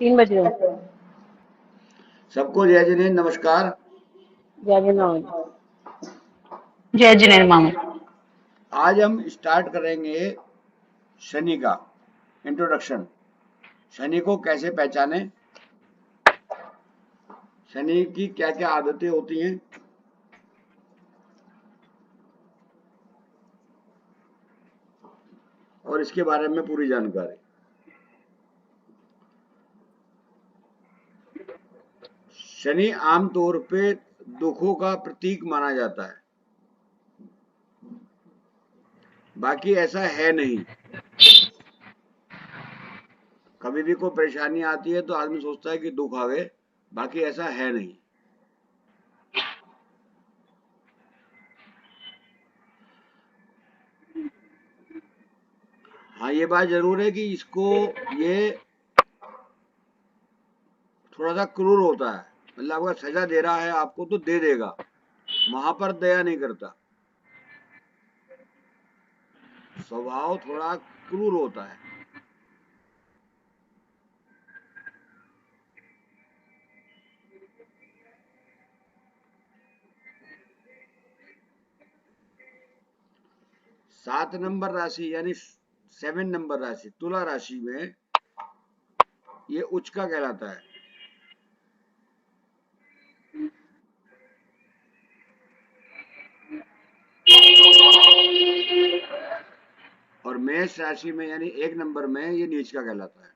3 बज गए। सबको जय जिनेंद्र, नमस्कार। जय जगन्नाथ। जय जिनेन्द्र मामा। आज हम स्टार्ट करेंगे शनि का इंट्रोडक्शन। शनि को कैसे पहचाने, शनि की क्या क्या आदतें होती हैं, और इसके बारे में पूरी जानकारी। शनि आमतौर पे दुखों का प्रतीक माना जाता है, बाकी ऐसा है नहीं। कभी भी कोई परेशानी आती है तो आदमी सोचता है कि दुख आवे, बाकी ऐसा है नहीं। हाँ, ये बात जरूर है कि ये थोड़ा सा क्रूर होता है। मतलब अगर सजा दे रहा है आपको तो दे देगा, वहां पर दया नहीं करता। स्वभाव थोड़ा क्रूर होता है। सात नंबर राशि यानी 7 नंबर राशि तुला राशि में ये उच्च का कहलाता है। और मेष राशि में यानी 1 नंबर में ये नीच का कहलाता है।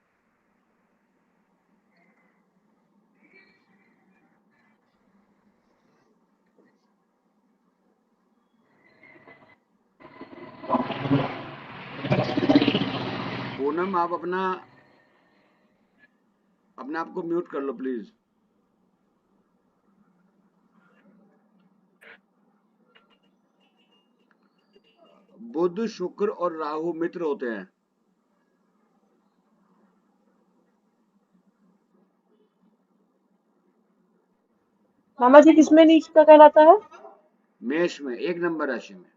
पूनम, आप अपने आप को म्यूट कर लो प्लीज। बुध, शुक्र और राहु मित्र होते हैं। मामा जी किसमें नीच का कहलाता है? मेष में 1 नंबर राशि में।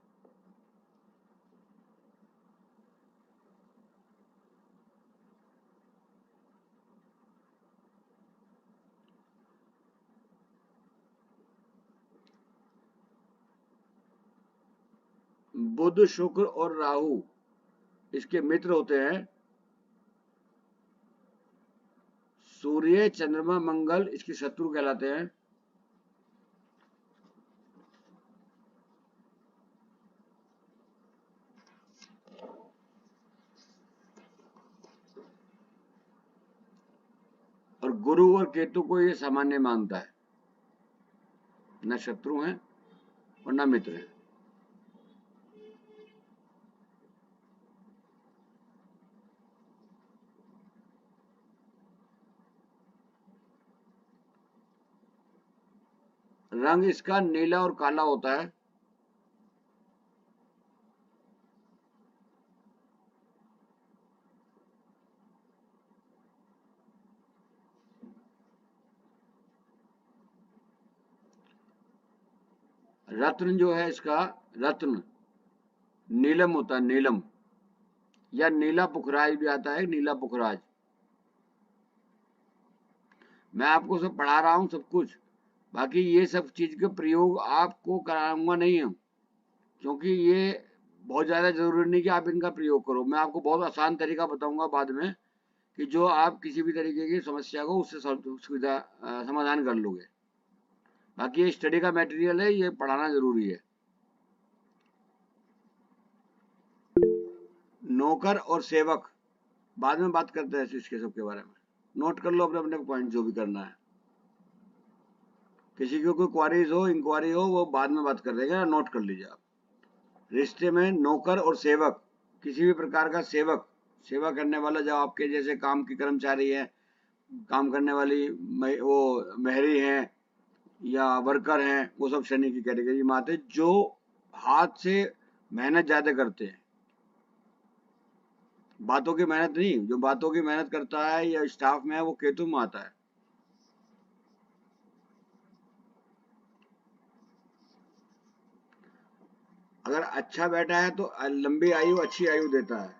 बुध, शुक्र और राहु इसके मित्र होते हैं। सूर्य, चंद्रमा, मंगल इसके शत्रु कहलाते हैं। और गुरु और केतु को ये सामान्य मानता है, न शत्रु हैं और न मित्र हैं। रंग इसका नीला और काला होता है। रत्न जो है इसका, रत्न नीलम होता है, नीलम या नीला पुखराज भी आता है, नीला पुखराज। मैं आपको सब पढ़ा रहा हूँ सब कुछ, बाकी ये सब चीज के प्रयोग आपको कराऊंगा नहीं हम, क्योंकि ये बहुत ज्यादा जरूरी नहीं कि आप इनका प्रयोग करो। मैं आपको बहुत आसान तरीका बताऊंगा बाद में, कि जो आप किसी भी तरीके की समस्या को उससे समाधान कर लोगे। बाकी ये स्टडी का मटेरियल है, ये पढ़ाना जरूरी है। नौकर और सेवक बाद में बात करते हैं इसके सब के बारे में। नोट कर लो अपने अपने पॉइंट जो भी करना है। किसी की कोई क्वारीज हो, इंक्वायरी हो, वो बाद में बात कर देगा, नोट कर लीजिए आप। रिश्ते में नौकर और सेवक, किसी भी प्रकार का सेवक, सेवा करने वाला, जो आपके जैसे काम की कर्मचारी है, काम करने वाली वो मेहरी हैं या वर्कर हैं, वो सब शनि की कैटेगरी में आते हैं, जो हाथ से मेहनत ज्यादा करते हैं। बातों की मेहनत नहीं, जो बातों की मेहनत करता है या स्टाफ में है, वो केतु में आता है। अगर अच्छा बैठा है तो लंबी आयु, अच्छी आयु देता है।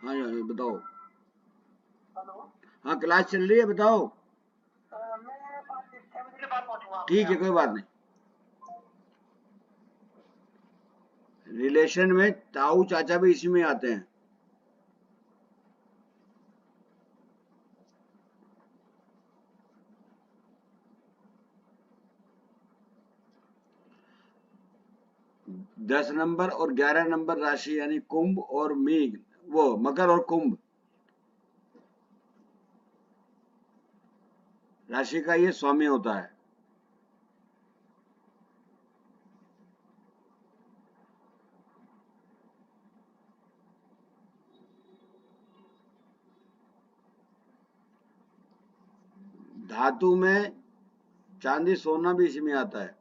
हाँ जी बताओ। हाँ क्लास चल रही है, बताओ। ठीक है कोई बात नहीं। रिलेशन में ताऊ चाचा भी इसी में आते हैं। दस नंबर और 11 नंबर राशि यानी कुंभ और मीन, वो मकर और कुंभ राशि का ये स्वामी होता है। धातु में चांदी सोना भी इसमें आता है।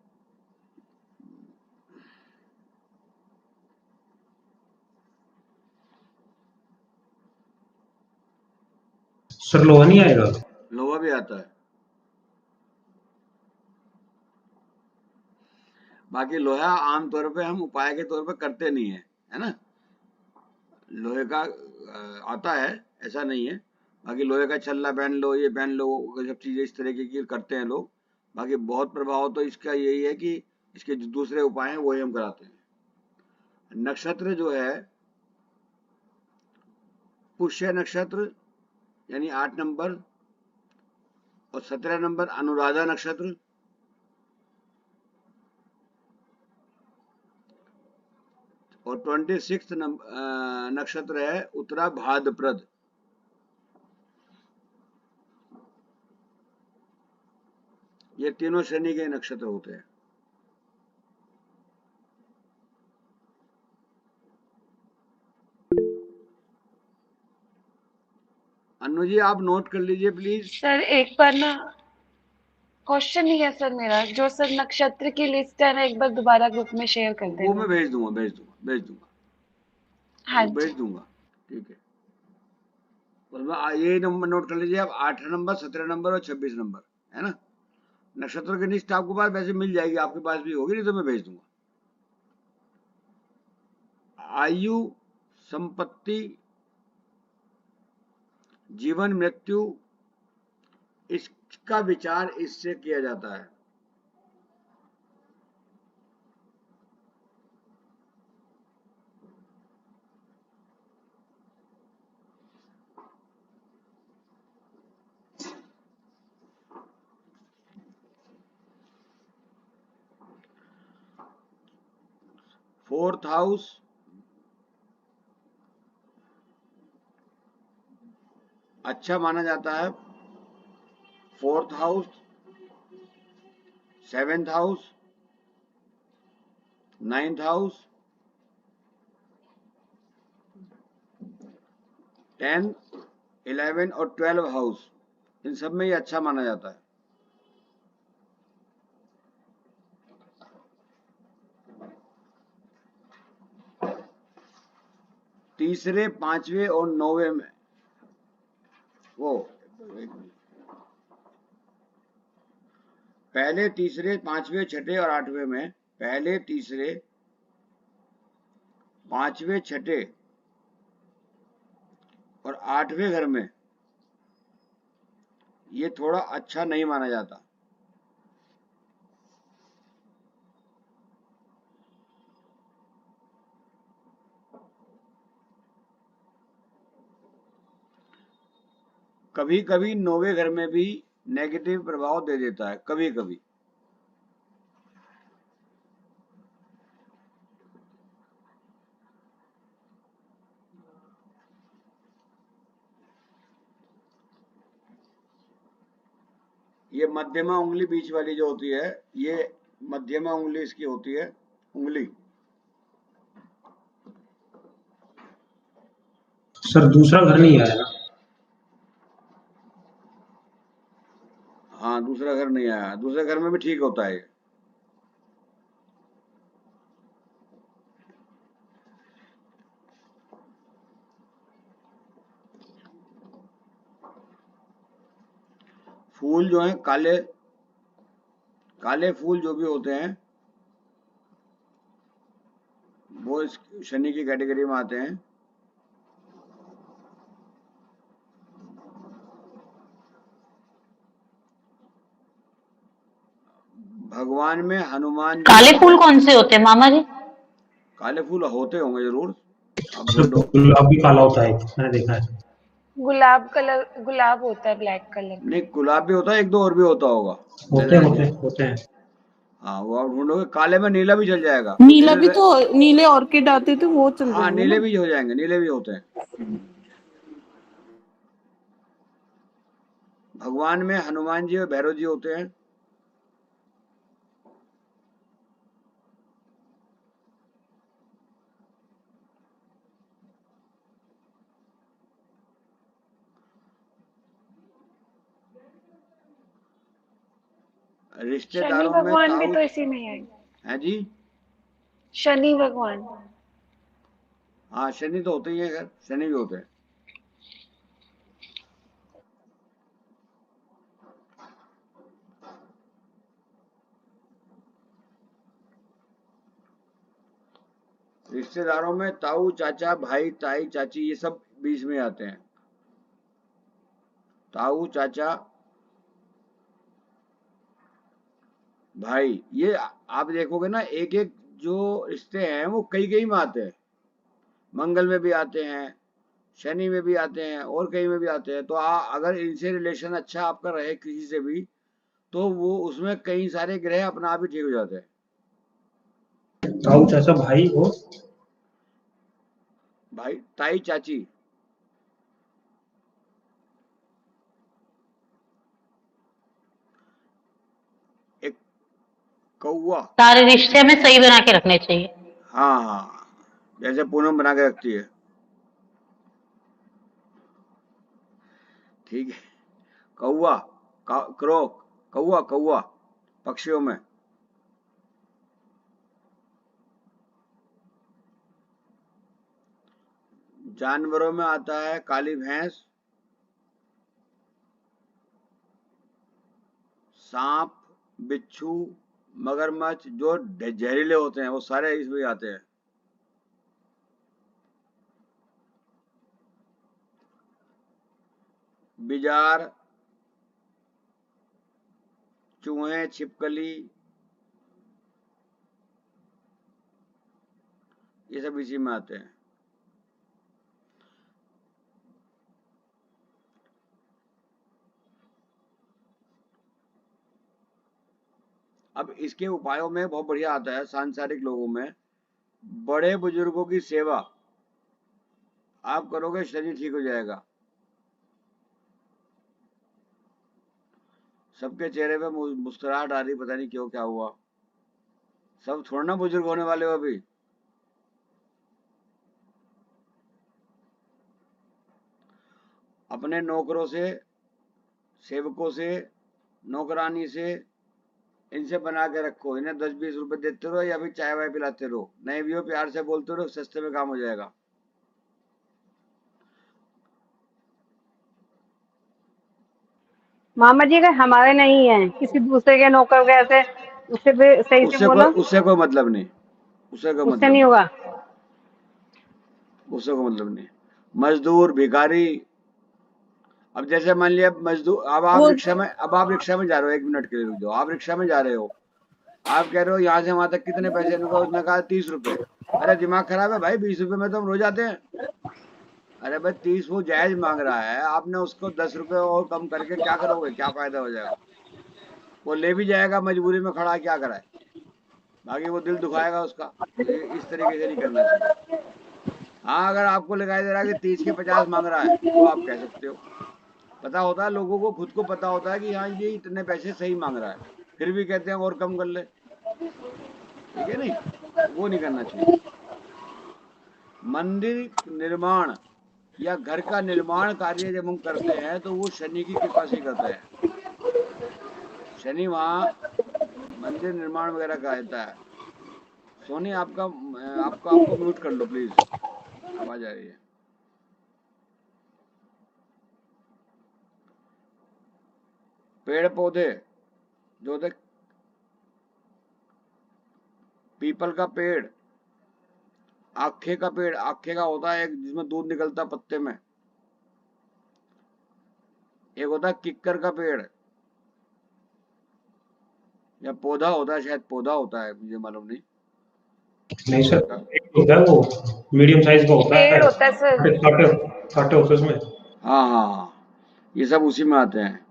सर लोहा नहीं आएगा? लोहा भी आता है। बाकी लोहा आमतौर पे हम उपाय के तौर पे करते नहीं है ना। लोहे का आता है, ऐसा नहीं है। बाकी लोहे का छल्ला पहन लो, ये पहन लो, ये सब चीजें इस तरीके की करते हैं लोग। बाकी बहुत प्रभाव तो इसका यही है कि इसके जो दूसरे उपाय हैं वही हम कराते हैं। नक्षत्र जो है पुष्य नक्षत्र यानी 8 नंबर और 17 नंबर अनुराधा नक्षत्र और 26 नक्षत्र है उत्तरा भाद्रपद। ये तीनों शनि के नक्षत्र होते हैं। अनु जी आप नोट कर लीजिए प्लीज। सर एक बार ना क्वेश्चन नहीं है सर मेरा, जो सर नक्षत्र की लिस्ट है ना एक बार दोबारा ग्रुप में शेयर कर वो देना। मैं भेज दूंगा हाँ वो भेज जी। दूंगा। ठीक है, उसमें ये नंबर नोट कर लीजिए आप, 8 नंबर, 17 नंबर और 26 नंबर, है ना। नक्षत्र की लिस्ट आपके पास वैसे मिल जाएगी, आपके पास भी होगी, नहीं तो मैं भेज दूंगा। आयु, संपत्ति, जीवन, मृत्यु, इसका विचार इससे किया जाता है। फोर्थ हाउस अच्छा माना जाता है। Fourth house, seventh house, ninth house, 10, 11 और 12 हाउस, इन सब में ये अच्छा माना जाता है। तीसरे, पांचवे और 9वें में वो पहले, तीसरे, पांचवे, छठे और 8वें में, पहले, तीसरे, पांचवे, छठे और 8वें घर में ये थोड़ा अच्छा नहीं माना जाता। कभी कभी 9वें घर में भी नेगेटिव प्रभाव दे देता है, कभी कभी। ये मध्यमा उंगली बीच वाली जो होती है, ये मध्यमा उंगली इसकी होती है, उंगली। सर दूसरा घर नहीं आया ना? हाँ दूसरा घर नहीं आया, दूसरे घर में भी ठीक होता है। फूल जो है काले, काले फूल जो भी होते हैं वो इस शनि की कैटेगरी में आते हैं। भगवान में हनुमान जी काले फूल कौन से होते हैं मामा जी? काले फूल होते होंगे जरूर, आप सर ढूंढो। गुलाब भी काला होता है, मैंने देखा है। गुलाब होता है ब्लैक कलर नहीं, का। गुलाब भी होता है, एक दो और भी होता होगा, ले होते हैं लेना होते चाहिए। हैं होते हैं। हाँ, वो आप ढूंढोगे। काले में नीला भी चल जाएगा नीला भी नीले। तो, नीले ऑर्किड आते थे वो चल हाँ, जाएंगे नीले ना। भी हो जाएंगे, नीले भी होते हैं। भगवान में हनुमान जी और भैरव जी होते हैं। शनि रिश्तेदारों में भगवान भी ताऊ तो इसी में है। है जी। शनि भगवान। हाँ, शनि तो होते ही है, खैर शनि भी होते हैं। रिश्तेदारों में ताऊ, चाचा, भाई, ताई, चाची, ये सब बीच में आते हैं। ताऊ, चाचा, भाई, ये आप देखोगे ना, एक एक जो रिश्ते हैं वो कई कई में आते हैं। मंगल में भी आते हैं, शनि में भी आते हैं, और कहीं में भी आते हैं। तो अगर इनसे रिलेशन अच्छा आपका रहे किसी से भी, तो वो उसमें कई सारे ग्रह अपना आप ही ठीक हो जाते हैं। ताऊ चाचा भाई और भाई, ताई, चाची, एक कौआ। सारे रिश्ते हमें सही बना के रखने चाहिए। हाँ हाँ, जैसे पूनम बना के रखती है, ठीक है। कौआ, क्रोक, कौआ, कौआ पक्षियों में। जानवरों में आता है काली भैंस, सांप, बिच्छू, मगरमच्छ, जो जहरीले होते हैं वो सारे इसमें आते हैं। बिजार, चूहे, छिपकली, ये सब इसी में आते हैं। अब इसके उपायों में बहुत बढ़िया आता है सांसारिक लोगों में, बड़े बुजुर्गों की सेवा आप करोगे, शरीर ठीक हो जाएगा। सबके चेहरे पे मुस्कुराहट आ रही, पता नहीं क्यों, क्या हुआ। सब थोड़ा ना बुजुर्ग होने वाले हो अभी। अपने नौकरों से, सेवकों से, नौकरानी से, इनसे बना के रखो। इन्हें 10-20 रुपए देते रहो या फिर चाय वाय पिलाते रहो। नहीं भी हो, प्यार से बोलते रहो, सस्ते में काम हो जाएगा। मामा जी अगर हमारे नहीं है, किसी दूसरे के नौकर के ऐसे, उससे भी सही से बोलो। उससे कोई मतलब नहीं, उससे कोई उससे मतलब नहीं नहीं, होगा। उससे कोई मतलब नहीं। मजदूर, भिखारी, अब जैसे मान लिया मजदूर, अब आप वो रिक्शा में, जा रहे हो, 1 मिनट के लिए रुक जाओ। आप रिक्शा में जा रहे हो, आप कह रहे हो यहाँ से वहां तक कितने पैसे, उसने कहा 30 रुपए। अरे दिमाग खराब है भाई, 20 रुपए में तो हम रोज आते हैं। अरे भाई 30 वो जायज मांग रहा है, आपने उसको 10 रुपए और कम करके क्या करोगे, क्या फायदा हो जाएगा। वो ले भी जाएगा, मजबूरी में खड़ा, क्या कराए, बाकी वो दिल दुखाएगा उसका। तो इस तरीके से नहीं करना चाहिए। हाँ, अगर आपको दिखाई दे रहा है कि 30 के 50 मांग रहा है, तो आप कह सकते हो। पता होता है लोगों को, खुद को पता होता है कि हाँ ये इतने पैसे सही मांग रहा है, फिर भी कहते हैं और कम कर ले, ठीक है नहीं, वो नहीं करना चाहिए। मंदिर निर्माण या घर का निर्माण कार्य जब हम करते हैं तो वो शनि की कृपा से करते हैं। शनि वहाँ मंदिर निर्माण वगैरह का रहता है। सोनी, आपको म्यूट कर लो प्लीज, आवाज आ रही है। पेड़ पौधे जो तक, पीपल का पेड़, आखे का पेड़, आखे का होता है एक जिसमें दूध निकलता है पत्ते में, एक होता है किक्कर का पेड़, या पौधा होता है, शायद पौधा होता है, मुझे मालूम नहीं। नहीं सर, एक होता है वो, मीडियम साइज का होता है, पेड़ होता है सर। कांटे कांटे कांटे होते हैं उसमें। हाँ हाँ हाँ, ये सब उसी में आते हैं।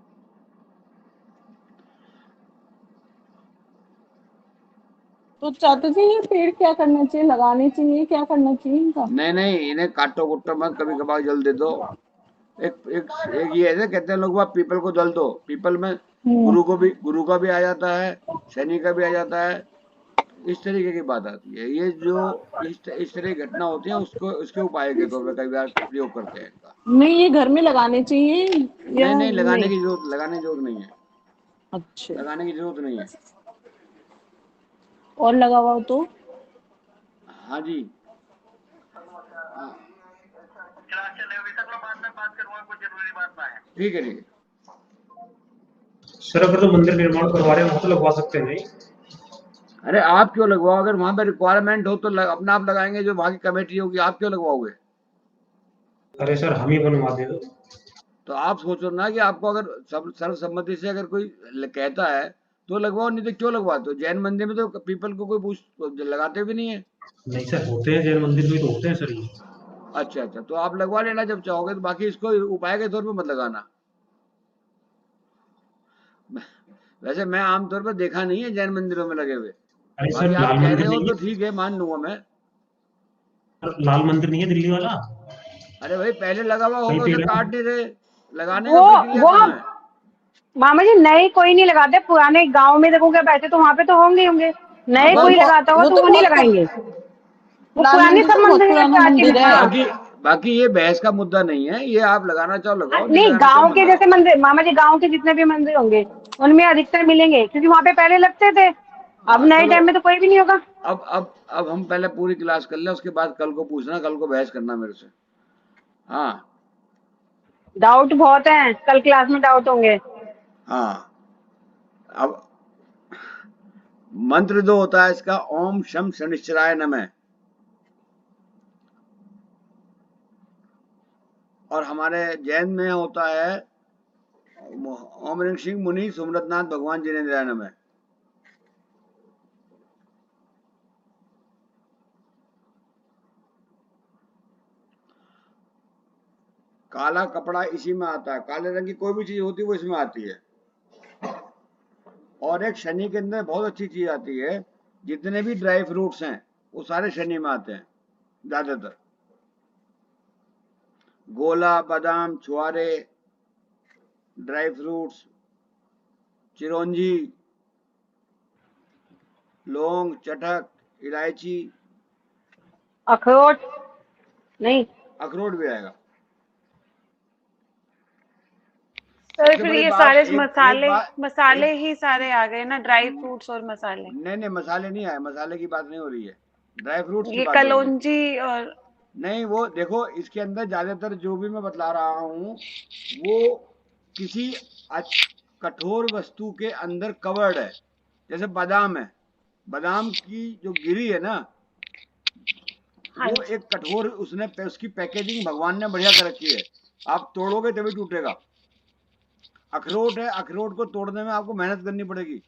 तो चाचा जी ये पेड़ क्या करना चाहिए, लगाने चाहिए, क्या करना चाहिए इनका? नहीं नहीं, इन्हें काटो कुटो मत, कभी कभार जल दे दो। एक एक एक ये ऐसे कहते हैं लोग, बात पीपल को जल दो। पीपल में हम्म। गुरु का भी आ जाता है, शनि का भी आ जाता है। इस तरीके की बात आती है। ये जो इस तरह की घटना होती है, उसको उसके उपाय के तौर पर कई बार प्रयोग करते हैं इनका। नहीं ये घर में लगाने चाहिए या नहीं नहीं, नहीं? लगाने की जरूरत नहीं है। अच्छा। लगाने की जरूरत नहीं है। और लगा हुआ हो तो? हाँ जी। ठीक है ठीक है। सर अगर तो मंदिर निर्माण करवा रहे हैं वहां तो लगवा सकते हैं नहीं? अरे आप क्यों लगवाओ? अगर वहां पे रिक्वायरमेंट हो तो अपना आप लगाएंगे, जो वहां की कमेटी होगी। आप क्यों लगवाओगे? अरे सर हम ही बनवा दे दो। तो आप सोचो ना कि आपको अगर सर्वसम्मति से अगर कोई कहता है तो लगवाओ, नहीं तो क्यों लगवाते हो? जैन मंदिर में तो पीपल को कोई पूछ लगाते भी नहीं है। नहीं सर, होते हैं जैन मंदिर में तो होते हैं सर ये। अच्छा अच्छा, तो आप लगवा लेना जब चाहोगे। तो बाकी इसको उपाय के तौर पे मत लगाना। वैसे मैं आमतौर पर देखा नहीं है जैन मंदिरों में लगे हुए। अरे बाकी सर आप लाल कह रहे मंदिर हो नहीं तो है? ठीक है, मान लूंगा मैं। लाल मंदिर नहीं है दिल्ली वाला? अरे भाई, पहले लगा हुआ कई होगा, उसे पेड़ है। काट नहीं रहे। लगाने का वो प्रक्रिया वो कहाँ है? मामा जी नए कोई नहीं लगाते, पुराने गांव में देखोगे बैठे तो वहां पे तो होंगे ही होंगे। हाँ नए बस। कोई लगाता होगा वो तो तो वो नहीं बहुत लगाएंगे। वो लाल पुराने मंदिर सब तो बहुत मंदिर हैं पुराना प्राचीन, मंदिर है। हाँ। बाकी ये बहस का मुद्दा नहीं है। ये आप लगाना चाहो लगाओ, नहीं नहीं, लगाना चाहो गांव मत के जैसे लगाओ। मंदिर मामा जी, गांव के जितने भी मंदिर होंगे उनमें अधिकतर मिलेंगे, क्योंकि वहां पे पहले लगते थे। अब हाँ नए चलो। टाइम में तो कोई भी नहीं होगा। अब हम पहले पूरी क्लास कर लें, उसके बाद कल को पूछना, कल को बहस करना मेरे से। हाँ डाउट बहुत है, कल क्लास में डाउट होंगे। हाँ। अब मंत्र जो होता है इसका, ओम शम शनिश्चराय नमः। और हमारे जैन में होता है ओम ऋण सिंह मुनि सुमरतनाथ भगवान जिनेन्द्राय नमः। काला कपड़ा इसी में आता है। काले रंग की कोई भी चीज होती है वो इसमें आती है। और एक शनि के अंदर बहुत अच्छी चीज आती है। जितने भी ड्राई फ्रूट्स हैं वो सारे शनि में आते हैं ज्यादातर। गोला, बादाम, छुआरे, ड्राई फ्रूट्स, चिरौंजी, लौंग, चटक, इलायची, अखरोट नहीं। अखरोट भी आएगा। सर सबसे फिर बड़ी ये बात, सारे एक मसाले बात, मसाले एक ही सारे आ गए ना, ड्राई फ्रूट्स और मसाले। नहीं नहीं, मसाले नहीं आए। मसाले की बात नहीं हो रही है, ड्राई फ्रूट्स की ये बात हो रही है। कलौंजी और नहीं, वो देखो, इसके अंदर ज्यादातर जो भी मैं बतला रहा हूँ वो किसी कठोर वस्तु के अंदर कवर्ड है। जैसे बादाम है, बादाम की जो गिरी है ना, हाँ वो जी। एक कठोर, उसकी पैकेजिंग भगवान ने बढ़िया कर रखी है। आप तोड़ोगे तभी टूटेगा। अखरोट है, अखरोट को तोड़ने में आपको मेहनत करनी पड़ेगी।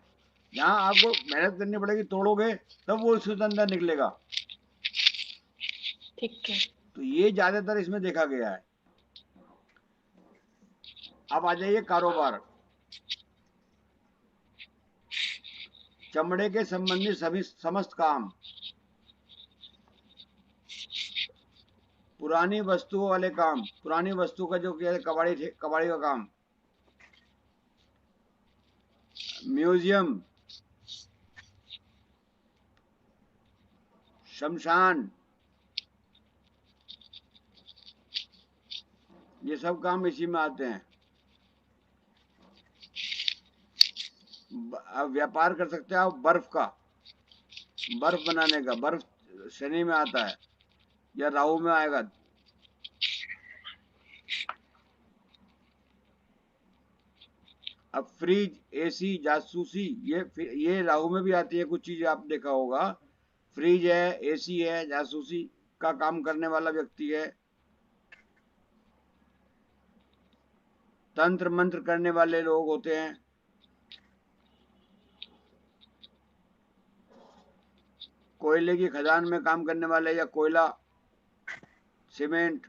जहाँ आपको मेहनत करनी पड़ेगी, तोड़ोगे तब वो उसके अंदर निकलेगा। ठीक है। तो ये ज्यादातर इसमें देखा गया है। अब आ जाइए कारोबार। चमड़े के संबंधी सभी समस्त काम, पुरानी वस्तुओं वाले काम, पुरानी वस्तु का जो क्या है, कबाड़ी का काम, म्यूजियम, शमशान, ये सब काम इसी में आते हैं। व्यापार कर सकते हैं आप बर्फ का, बर्फ बनाने का। बर्फ शनि में आता है या राहु में आएगा। अब फ्रिज, एसी, जासूसी, ये राहु में भी आती है। कुछ चीजें आप देखा होगा, फ्रिज है, एसी है, जासूसी का काम करने वाला व्यक्ति है। तंत्र मंत्र करने वाले लोग होते हैं। कोयले की खदान में काम करने वाले या कोयला, सीमेंट,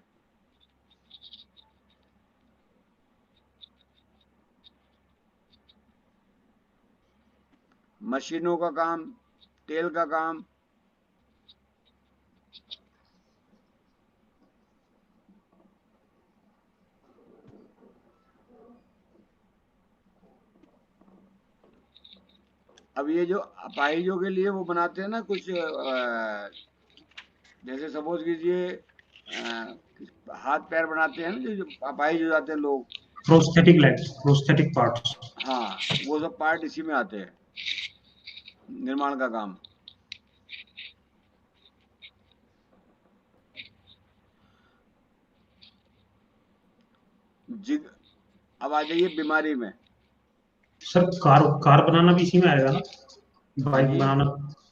मशीनों का काम, तेल का काम, अब ये जो अपाहिजों के लिए वो बनाते हैं ना कुछ जैसे सपोज कीजिए हाथ पैर बनाते हैं ना जो अपाहिज हो जाते हैं लोग, प्रोस्थेटिक लेग्स, प्रोस्थेटिक पार्ट्स। हाँ वो सब पार्ट इसी में आते हैं, निर्माण का काम। अब आ जाइए बीमारी में। सर कार बनाना भी इसी में आएगा ना? बाइक जी? बनाना,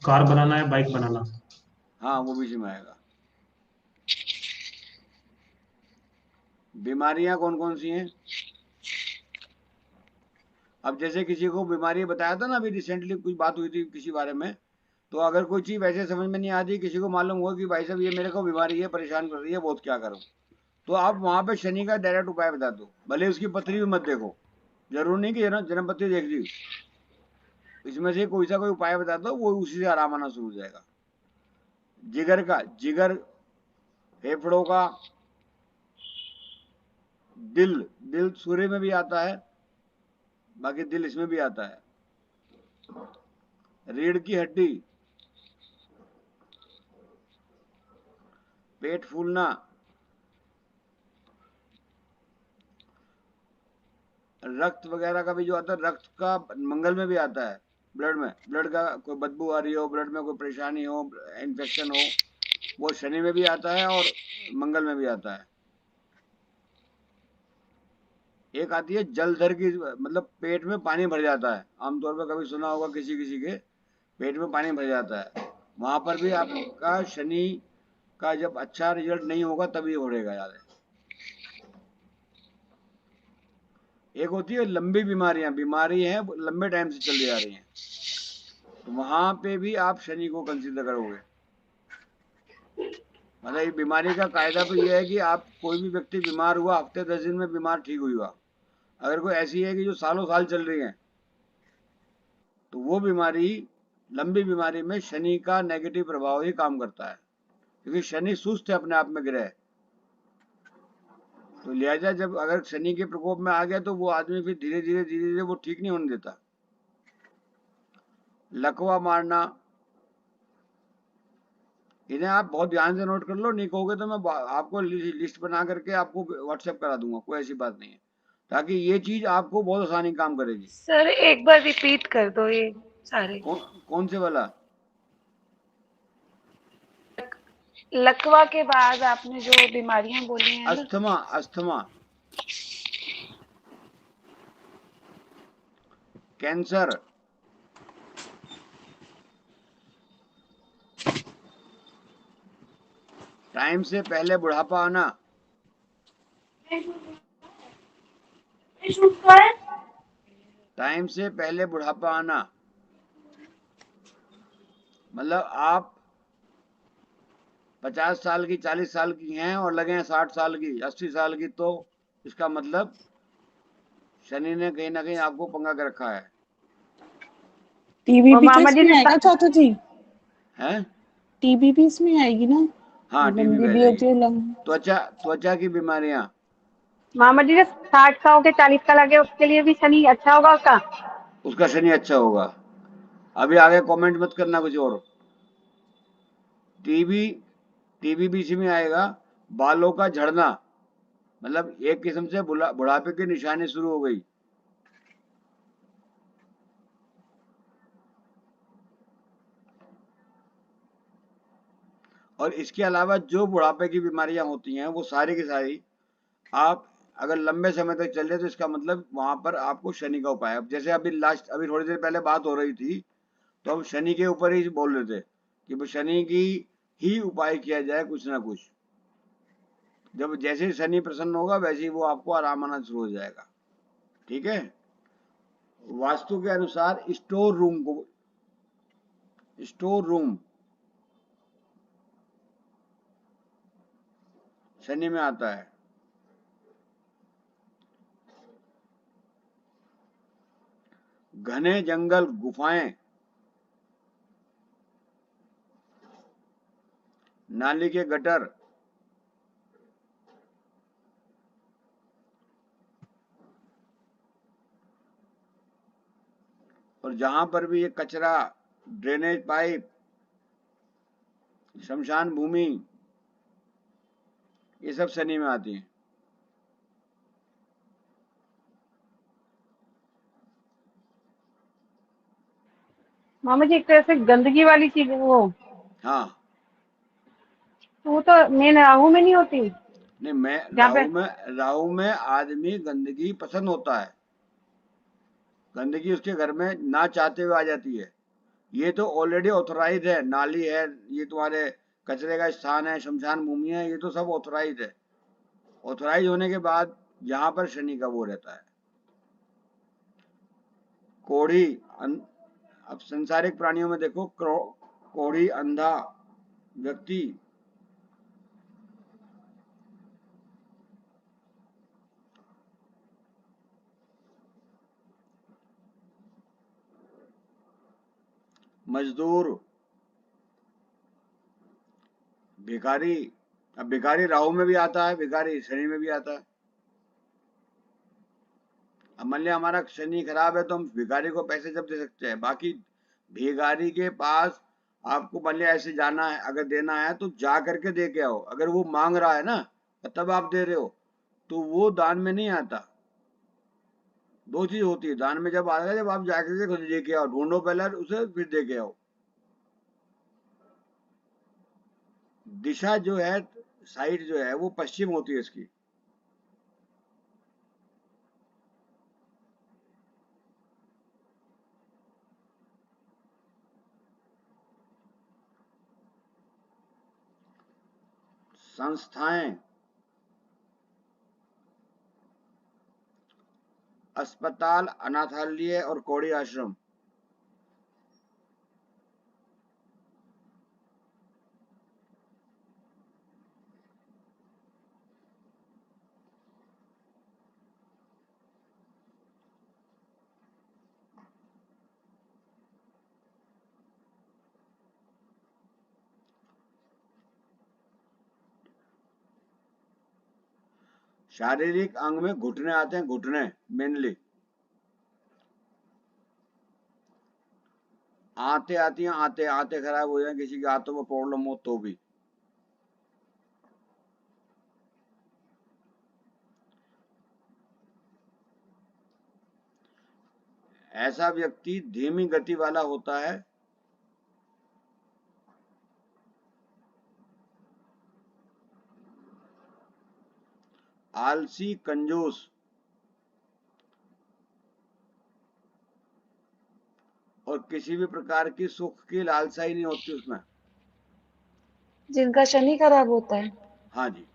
कार बनाना है, बाइक बनाना। हाँ वो भी इसी में आएगा। बीमारियां कौन कौन सी हैं? अब जैसे किसी को बीमारी बताया था ना, अभी रिसेंटली कुछ बात हुई थी किसी बारे में, तो अगर कोई चीज़ वैसे समझ में नहीं आती, किसी को मालूम हुआ कि भाई साहब ये मेरे को बीमारी है, परेशान कर रही है बहुत, क्या करूं, तो आप वहां पे शनि का डायरेक्ट उपाय बता दो, भले उसकी पत्री भी मत देखो, जरूर नहीं कि जन्म पत्री देख ली, इसमें से कोई सा कोई उपाय बता दो, वो उसी से आराम आना शुरू हो जाएगा। जिगर का, जिगर, फेफड़ों का, दिल सूर्य में भी आता है, बाकी दिल इसमें भी आता है। रीढ़ की हड्डी, पेट फूलना, रक्त वगैरह का भी जो आता है, रक्त का मंगल में भी आता है, ब्लड में, ब्लड का कोई बदबू आ रही हो, ब्लड में कोई परेशानी हो, इन्फेक्शन हो, वो शनि में भी आता है और मंगल में भी आता है। एक आती है जलधर की, मतलब पेट में पानी भर जाता है, आमतौर पर कभी सुना होगा किसी किसी के पेट में पानी भर जाता है, वहां पर भी आपका शनि का जब अच्छा रिजल्ट नहीं होगा तभी होगा याद। एक होती है लंबी बीमारियां, बीमारी है लंबे टाइम से चली आ रही हैं, तो वहां पे भी आप शनि को कंसीडर करोगे। मतलब ये बीमारी का कायदा तो ये है कि आप कोई भी व्यक्ति बीमार हुआ, हफ्ते 10 दिन में बीमार ठीक हुआ, अगर कोई ऐसी है कि जो सालों साल चल रही है, तो वो बीमारी, लंबी बीमारी में शनि का नेगेटिव प्रभाव ही काम करता है, क्योंकि शनि सुस्त है अपने आप में ग्रह, तो लिहाजा जब अगर शनि के प्रकोप में आ गया तो वो आदमी फिर धीरे धीरे वो ठीक नहीं होने देता। लकवा मारना, इन्हें आप बहुत ध्यान से नोट कर लो, नहीं कहोगे तो मैं आपको लिस्ट बना करके आपको व्हाट्सएप करा दूंगा, कोई ऐसी बात नहीं है, ताकि ये चीज आपको बहुत आसानी काम करेगी। सर एक बार रिपीट कर दो ये सारे। कौन से वाला? लकवा के बाद आपने जो बीमारियां बोली हैं ना, अस्थमा, अस्थमा, कैंसर, टाइम से पहले बुढ़ापा आना, टाइम से पहले बुढ़ापा आना, मतलब आप 50 साल की, 40 साल की हैं और लगे हैं 60 साल की, 80 साल की, तो इसका मतलब शनि ने कहीं ना कहीं आपको पंगा कर रखा है। टीबी और भी तो मामा जी इसमें ने आएगा चाचा जी? हैं? टीबी भी इसमें आएगी ना? हाँ टीबी लंबी भी आ भी होती जाएगी। है लंबी। त्वचा की बीमारियां, मामा जी ने 60 का होके 40 का लगे, उसके लिए भी शनि अच्छा होगा उसका? उसका शनि अच्छा होगा। अभी आगे कमेंट मत करना कुछ और। टीबी भी इसी में आएगा। बालों का झड़ना, मतलब एक किस्म से बुढ़ापे की निशानी शुरू हो गई। और इसके अलावा जो बुढ़ापे की बीमारियां होती हैं वो सारी की सारी आप अगर लंबे समय तक चल रहे तो इसका मतलब वहां पर आपको शनि का उपाय। अब जैसे अभी थोड़ी देर पहले बात हो रही थी, तो हम शनि के ऊपर ही बोल रहे थे कि शनि की ही उपाय किया जाए कुछ ना कुछ। जब जैसे शनि प्रसन्न होगा वैसे ही वो आपको आराम आना शुरू हो जाएगा। ठीक है। वास्तु के अनुसार स्टोर रूम शनि में आता है। घने जंगल, गुफाएं, नाली के गटर, और जहां पर भी ये कचरा, ड्रेनेज पाइप, शमशान भूमि, ये सब शनि में आती है। मामा जी एक तरह से गंदगी वाली चीज वो, हाँ, तो वो तो मेन राहु में नहीं होती नहीं, मैं जहाँ पे। राहु में आदमी गंदगी पसंद होता है, गंदगी उसके घर में ना चाहते हुए आ जाती है। ये तो ऑलरेडी ऑथोराइज है, नाली है, ये तुम्हारे कचरे का स्थान है, शमशान भूमि है, ये तो सब ऑथोराइज है। ऑथोराइज होने के बाद यहाँ पर शनि का वो रहता है। कोढ़ी, अब संसारिक प्राणियों में देखो, कोढ़ी, अंधा व्यक्ति, मजदूर, भिखारी। अब भिखारी राहु में भी आता है, भिखारी शनि में भी आता है। अब मान लिया हमारा शनि खराब है तो हम भिखारी को पैसे जब दे सकते हैं, बाकी भिखारी के पास आपको मान लिया ऐसे जाना है, अगर देना है तो जा करके दे के आओ। अगर वो मांग रहा है ना तब आप दे रहे हो तो वो दान में नहीं आता। दो चीज होती है दान में, जब आता है जब आप जाकर के खुद दे के आओ, ढूंढो पहले उसे फिर दे के आओ। दिशा जो है, साइड जो है वो पश्चिम होती है इसकी। संस्थाएं, अस्पताल, अनाथालय और कोढ़ी आश्रम। शारीरिक अंग में घुटने आते हैं, घुटने मेनली। आंतें आती हैं, आंतें खराब हो जाए, किसी की आंतों में प्रॉब्लम हो तो भी। ऐसा व्यक्ति धीमी गति वाला होता है, आलसी, कंजूस, और किसी भी प्रकार की सुख की लालसा ही नहीं होती उसमें। जिनका शनि खराब होता है। हाँ जी,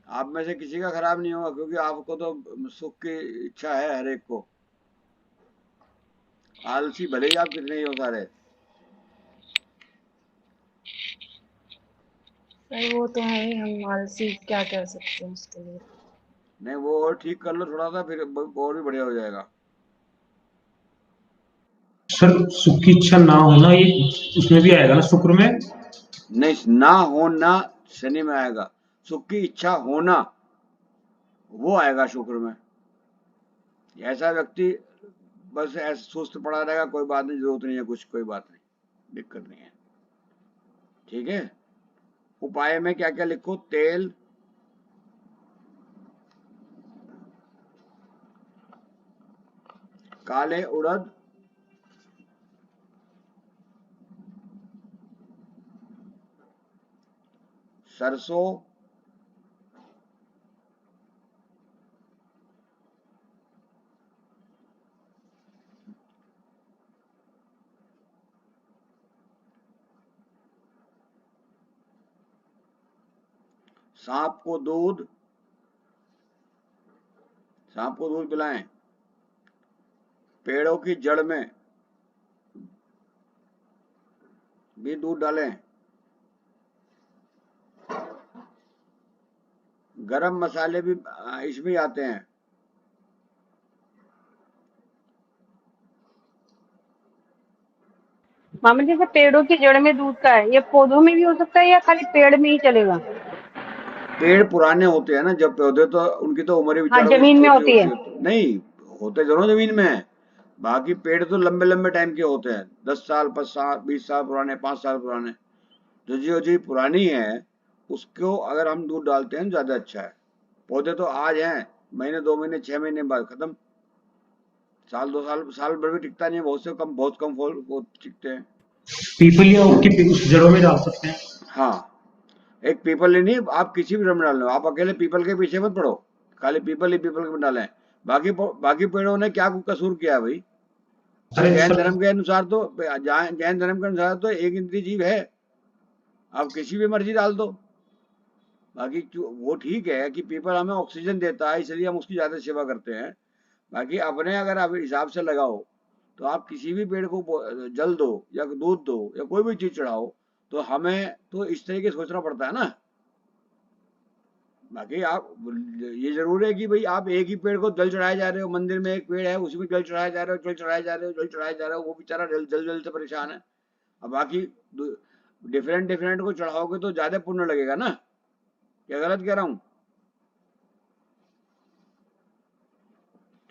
आप में से किसी का खराब नहीं होगा क्योंकि आपको तो सुख की इच्छा है हर एक को। आलसी भले ही आप कितने ही हो सारे। सर वो तो है ही, हम आलसी क्या कर सकते हैं उसके लिए। नहीं, वो और ठीक कर लो थोड़ा सा, फिर और भी बढ़िया हो जाएगा। सर सुख की इच्छा ना होना ये उसमें भी आएगा ना, शुक्र में? नहीं, ना होना शनि में आएगा, सुख की इच्छा होना वो आएगा शुक्र में। ऐसा व्यक्ति बस ऐसे सुस्त पड़ा रहेगा, कोई बात नहीं, जरूरत नहीं है कुछ, कोई बात नहीं, दिक्कत नहीं है। ठीक है, उपाय में क्या क्या लिखो? तेल, काले उड़द, सरसों, सांप को दूध, सांप को दूध पिलाएं, पेड़ों की जड़ में भी दूध डालें, गरम मसाले भी इसमें आते हैं। मामा जी, जैसे पेड़ों की जड़ में दूध का है, ये पौधों में भी हो सकता है या खाली पेड़ में ही चलेगा? पेड़ पुराने होते हैं ना, जब पौधे तो उनकी तो उम्र ही हाँ, बेचारों की जमीन में छोटी होती होती है। है। नहीं, होते जरूर जमीन में है। बाकी पेड़ तो लंबे लंबे टाइम के होते हैं, 10 साल 5 साल 20 साल पुराने, 5 साल पुराने। तो जो पुरानी है उसको अगर हम दूध डालते हैं ज्यादा अच्छा है। पौधे तो आज हैं, महीने 2 महीने 6 महीने बाद खत्म। साल 2 साल साल भर भी टिकता नहीं है, बहुत कम फल वो टिकते हैं। पीपल या ओक की उस जड़ों में डाल सकते हैं। हाँ, एक पीपल ही नहीं, आप किसी भी जड़ में डाल लो। आप अकेले पीपल के पीछे मत पड़ो, खाली पीपल ही पीपल के में डालें। बाकी पेड़ों ने क्या कसूर किया है भाई? अरे जैन सर, धर्म के अनुसार तो जैन धर्म के अनुसार तो एक इंद्रिय जीव है, आप किसी भी मर्जी डाल दो। बाकी वो ठीक है कि पीपल हमें ऑक्सीजन देता है, इसलिए हम उसकी ज्यादा सेवा करते हैं। बाकी अपने अगर आप हिसाब से लगाओ तो आप किसी भी पेड़ को जल दो या दूध दो या कोई भी चीज चढ़ाओ, तो हमें तो इस तरीके से सोचना पड़ता है ना। बाकी आप ये जरूर है कि भाई आप एक ही पेड़ को जल चढ़ाए जा रहे हो, मंदिर में एक पेड़ है उसी में जल चढ़ाए जा रहे हो, जल चढ़ाए जा रहे हो, जल चढ़ाए जा रहे हो, वो बेचारा जल जल जल से परेशान है। अब बाकी डिफरेंट डिफरेंट को चढ़ाओगे तो ज्यादा पुण्य लगेगा ना। क्या गलत कह रहा हूं?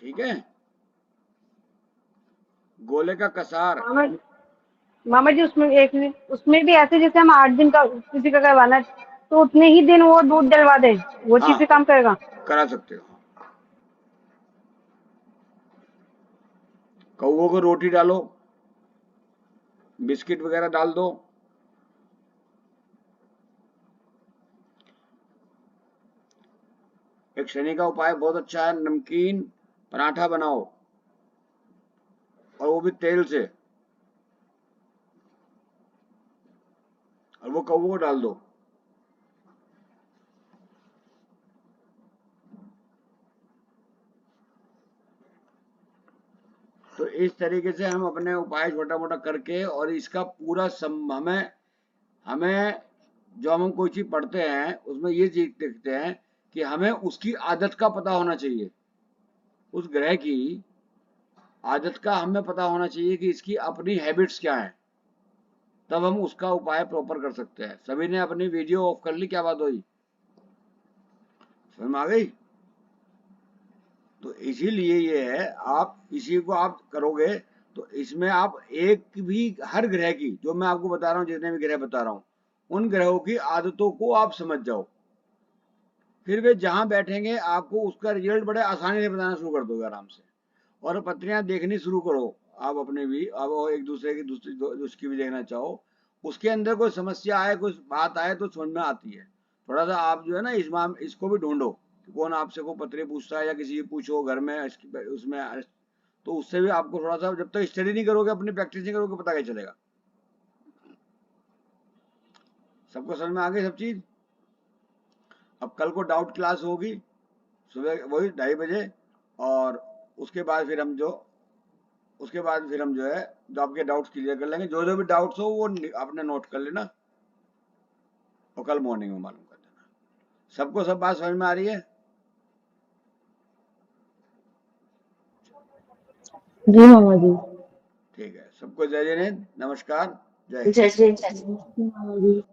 ठीक है। गोले का कसार। मामा जी, उसमें भी ऐसे जैसे हम 8 दिन का किसी का करवाना है, तो उतने ही दिन वो दूध डलवा दे, वो चीज हाँ, भी काम करेगा? करा सकते हो। कौओं को रोटी डालो, बिस्किट वगैरह डाल दो। एक शनि का उपाय बहुत अच्छा है, नमकीन पराठा बनाओ और वो भी तेल से, और वो कौओं को डाल दो। तो इस तरीके से हम अपने उपाय छोटा मोटा करके, और इसका पूरा हमें जो हम कोई चीज पढ़ते हैं उसमें ये चीज देखते हैं कि हमें उसकी आदत का पता होना चाहिए, उस ग्रह की आदत का हमें पता होना चाहिए कि इसकी अपनी हैबिट्स क्या है, तब हम उसका उपाय प्रॉपर कर सकते हैं। सभी ने अपनी वीडियो ऑफ कर ली? क्या बात हुई, समझ में आ गई? तो इसीलिए ये है, आप इसी को आप करोगे तो इसमें आप एक भी हर ग्रह की, जो मैं आपको बता रहा हूँ, जितने भी ग्रह बता रहा हूँ, उन ग्रहों की आदतों को आप समझ जाओ, फिर वे जहां बैठेंगे आपको उसका रिजल्ट बड़े आसानी से बताना शुरू कर दोगे आराम से। और पत्रियां देखनी शुरू करो आप अपने भी, अब एक दूसरे की दूसरी उसकी भी देखना चाहो, उसके अंदर कोई समस्या आए, कोई बात आए तो समझ में आती है। थोड़ा सा आप जो है ना इसको भी ढूंढो, कौन आपसे को पत्र पूछता है या किसी पूछो घर में उसमें, तो उससे भी आपको थोड़ा सा, जब तक स्टडी नहीं करोगे, अपनी प्रैक्टिस नहीं करोगे, पता कैसे चलेगा? सबको समझ में आ गई सब चीज? अब कल को डाउट क्लास होगी सुबह वही 2:30 बजे, और उसके बाद फिर हम जो है जो आपके डाउट्स क्लियर कर लेंगे। जो जो भी डाउट्स हो वो आपने नोट कर लेना और कल मॉर्निंग में मालूम कर देना। सबको सब बात समझ में आ रही है? जी मामा जी। ठीक है, सबको जय जय हिंद, नमस्कार, जय हिंद। जय जय जय। मामा जी।